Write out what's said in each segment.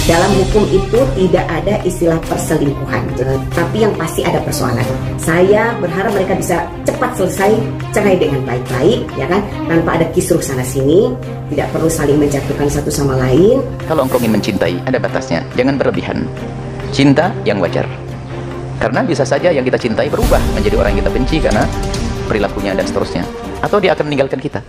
Dalam hukum itu tidak ada istilah perselingkuhan, tapi yang pasti ada persoalan. Saya berharap mereka bisa cepat selesai cerai dengan baik-baik, ya kan, tanpa ada kisruh sana sini, tidak perlu saling menjatuhkan satu sama lain. Kalau engkau ingin mencintai, ada batasnya, jangan berlebihan. Cinta yang wajar, karena bisa saja yang kita cintai berubah menjadi orang yang kita benci karena perilakunya dan seterusnya, atau dia akan meninggalkan kita.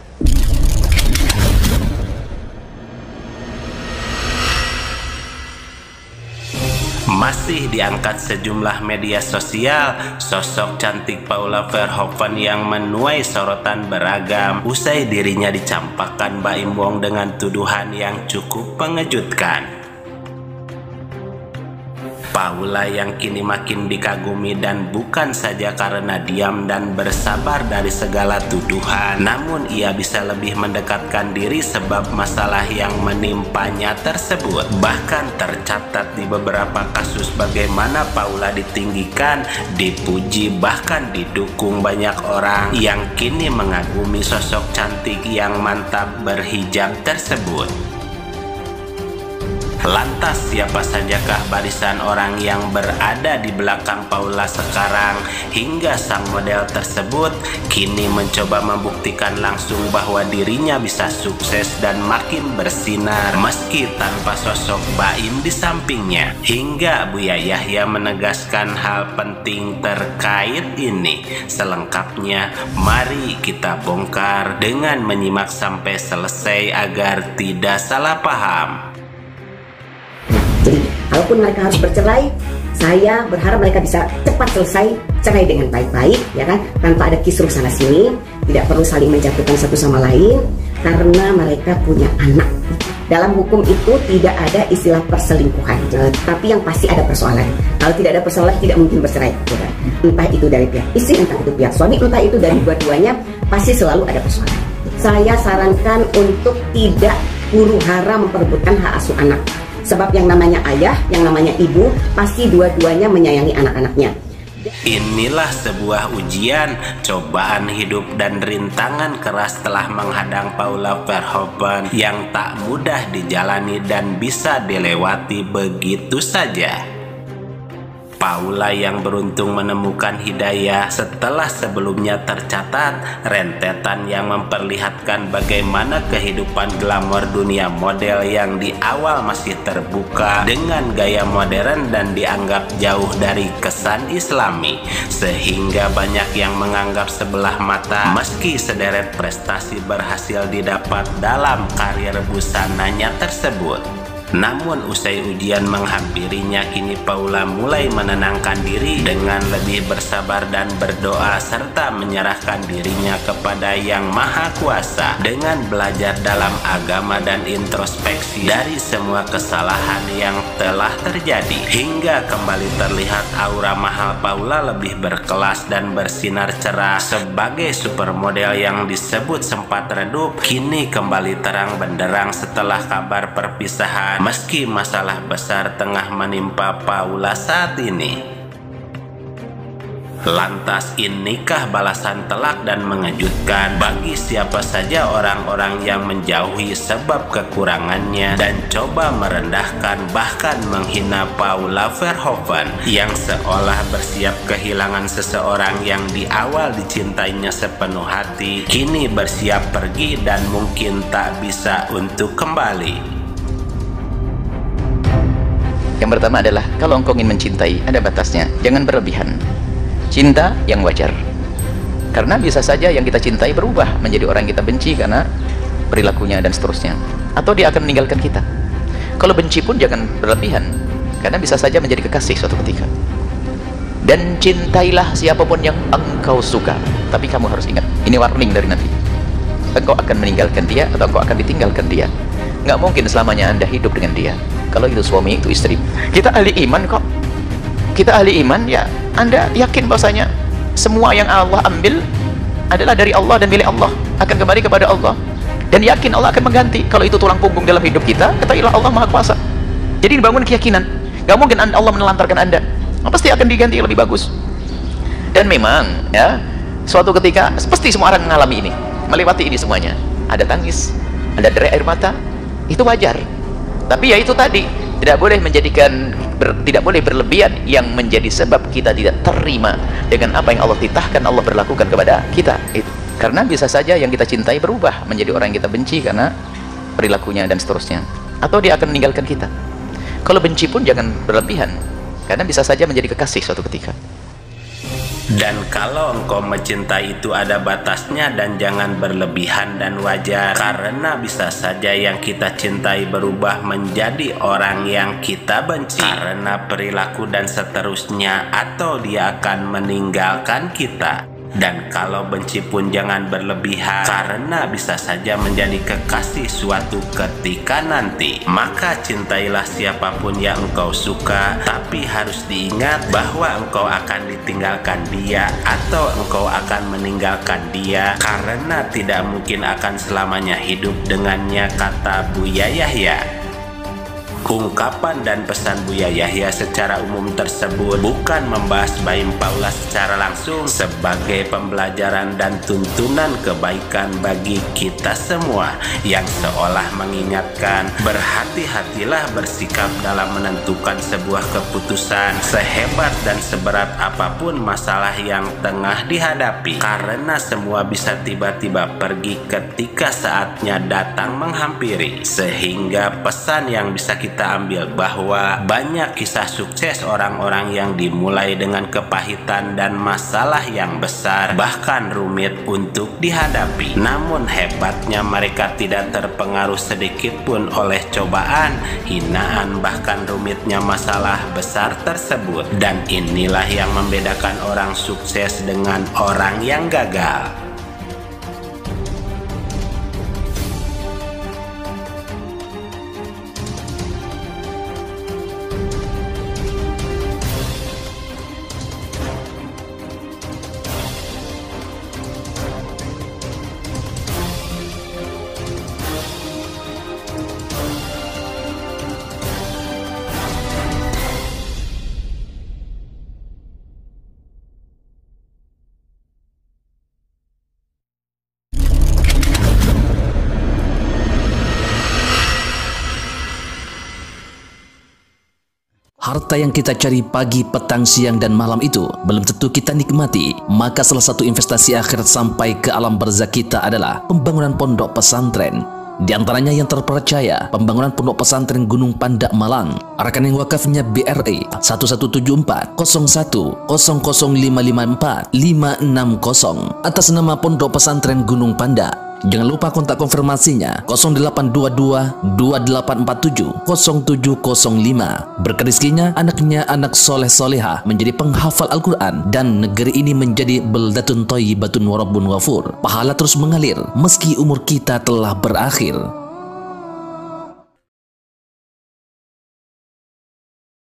Masih diangkat sejumlah media sosial sosok cantik Paula Verhoeven yang menuai sorotan beragam usai dirinya dicampakkan Baim Wong dengan tuduhan yang cukup mengejutkan. Paula yang kini makin dikagumi dan bukan saja karena diam dan bersabar dari segala tuduhan, namun ia bisa lebih mendekatkan diri sebab masalah yang menimpanya tersebut. Bahkan tercatat di beberapa kasus bagaimana Paula ditinggikan, dipuji, bahkan didukung banyak orang yang kini mengagumi sosok cantik yang mantap berhijab tersebut. Lantas siapa sajakah barisan orang yang berada di belakang Paula sekarang hingga sang model tersebut kini mencoba membuktikan langsung bahwa dirinya bisa sukses dan makin bersinar meski tanpa sosok Baim di sampingnya. Hingga Buya Yahya menegaskan hal penting terkait ini. Selengkapnya mari kita bongkar dengan menyimak sampai selesai agar tidak salah paham. Jadi, kalaupun mereka harus bercerai, saya berharap mereka bisa cepat selesai cerai dengan baik-baik, ya kan, tanpa ada kisruh sana sini, tidak perlu saling menjatuhkan satu sama lain, karena mereka punya anak. Dalam hukum itu tidak ada istilah perselingkuhan, tapi yang pasti ada persoalan. Kalau tidak ada persoalan, tidak mungkin bercerai, ya kan? Entah itu dari pihak istri, entah itu pihak suami, entah itu dari dua-duanya, pasti selalu ada persoalan. Saya sarankan untuk tidak huru hara memperebutkan hak asuh anak. Sebab yang namanya ayah, yang namanya ibu, pasti dua-duanya menyayangi anak-anaknya. Inilah sebuah ujian, cobaan hidup dan rintangan keras telah menghadang Paula Verhoeven yang tak mudah dijalani dan bisa dilewati begitu saja. Paula yang beruntung menemukan hidayah setelah sebelumnya tercatat rentetan yang memperlihatkan bagaimana kehidupan glamor dunia model yang di awal masih terbuka dengan gaya modern dan dianggap jauh dari kesan islami, sehingga banyak yang menganggap sebelah mata meski sederet prestasi berhasil didapat dalam karir busananya tersebut. Namun usai ujian menghampirinya, kini Paula mulai menenangkan diri dengan lebih bersabar dan berdoa serta menyerahkan dirinya kepada Yang Maha Kuasa dengan belajar dalam agama dan introspeksi dari semua kesalahan yang telah terjadi, hingga kembali terlihat aura mahal Paula lebih berkelas dan bersinar cerah sebagai supermodel yang disebut sempat redup, kini kembali terang benderang setelah kabar perpisahan. Meski masalah besar tengah menimpa Paula saat ini. Lantas inikah balasan telak dan mengejutkan bagi siapa saja orang-orang yang menjauhi sebab kekurangannya dan coba merendahkan bahkan menghina Paula Verhoeven yang seolah bersiap kehilangan seseorang yang di awal dicintainya sepenuh hati, kini bersiap pergi dan mungkin tak bisa untuk kembali. Yang pertama adalah, kalau engkau ingin mencintai, ada batasnya, jangan berlebihan. Cinta yang wajar, karena bisa saja yang kita cintai berubah menjadi orang yang kita benci karena perilakunya dan seterusnya, atau dia akan meninggalkan kita. Kalau benci pun jangan berlebihan, karena bisa saja menjadi kekasih suatu ketika. Dan cintailah siapapun yang engkau suka, tapi kamu harus ingat, ini warning dari Nabi, engkau akan meninggalkan dia atau engkau akan ditinggalkan dia. Nggak mungkin selamanya Anda hidup dengan dia. Kalau itu suami, itu istri. Kita ahli iman kok. Kita ahli iman, ya Anda yakin bahwasanya semua yang Allah ambil adalah dari Allah dan milik Allah, akan kembali kepada Allah, dan yakin Allah akan mengganti. Kalau itu tulang punggung dalam hidup kita, ketahuilah Allah Maha Kuasa. Jadi dibangun keyakinan. Nggak mungkin Allah menelantarkan Anda, pasti akan diganti yang lebih bagus. Dan memang ya, suatu ketika pasti semua orang mengalami ini, melewati ini semuanya. Ada tangis, ada derai air mata, itu wajar. Tapi ya itu tadi, Tidak boleh tidak boleh berlebihan yang menjadi sebab kita tidak terima dengan apa yang Allah titahkan, Allah berlakukan kepada kita. Karena bisa saja yang kita cintai berubah menjadi orang yang kita benci karena perilakunya dan seterusnya, atau dia akan meninggalkan kita. Kalau benci pun jangan berlebihan, karena bisa saja menjadi kekasih suatu ketika. Dan kalau engkau mencintai itu ada batasnya dan jangan berlebihan dan wajar, karena bisa saja yang kita cintai berubah menjadi orang yang kita benci karena perilaku dan seterusnya, atau dia akan meninggalkan kita. Dan kalau benci pun jangan berlebihan, karena bisa saja menjadi kekasih suatu ketika nanti. Maka cintailah siapapun yang engkau suka, tapi harus diingat bahwa engkau akan ditinggalkan dia atau engkau akan meninggalkan dia, karena tidak mungkin akan selamanya hidup dengannya, kata Buya Yahya. Ungkapan dan pesan Buya Yahya secara umum tersebut bukan membahas Baim Paula secara langsung, sebagai pembelajaran dan tuntunan kebaikan bagi kita semua, yang seolah mengingatkan berhati-hatilah bersikap dalam menentukan sebuah keputusan, sehebat dan seberat apapun masalah yang tengah dihadapi, karena semua bisa tiba-tiba pergi ketika saatnya datang menghampiri. Sehingga pesan yang bisa kita ambil bahwa banyak kisah sukses orang-orang yang dimulai dengan kepahitan dan masalah yang besar, bahkan rumit untuk dihadapi. Namun hebatnya mereka tidak terpengaruh sedikit pun oleh cobaan, hinaan, bahkan rumitnya masalah besar tersebut. Dan inilah yang membedakan orang sukses dengan orang yang gagal. Harta yang kita cari pagi, petang, siang, dan malam itu belum tentu kita nikmati. Maka salah satu investasi akhirat sampai ke alam barzakh kita adalah pembangunan pondok pesantren. Di antaranya yang terpercaya, pembangunan pondok pesantren Gunung Panda Malang. Rekening wakafnya BRI 1174 01 00554 560 atas nama Pondok Pesantren Gunung Panda. Jangan lupa kontak konfirmasinya 0822 2847 0705. Berkah rezekinya anaknya anak soleh soleha menjadi penghafal Al-Quran, dan negeri ini menjadi beldatun thayyibatun wa rabbun ghafur. Pahala terus mengalir meski umur kita telah berakhir.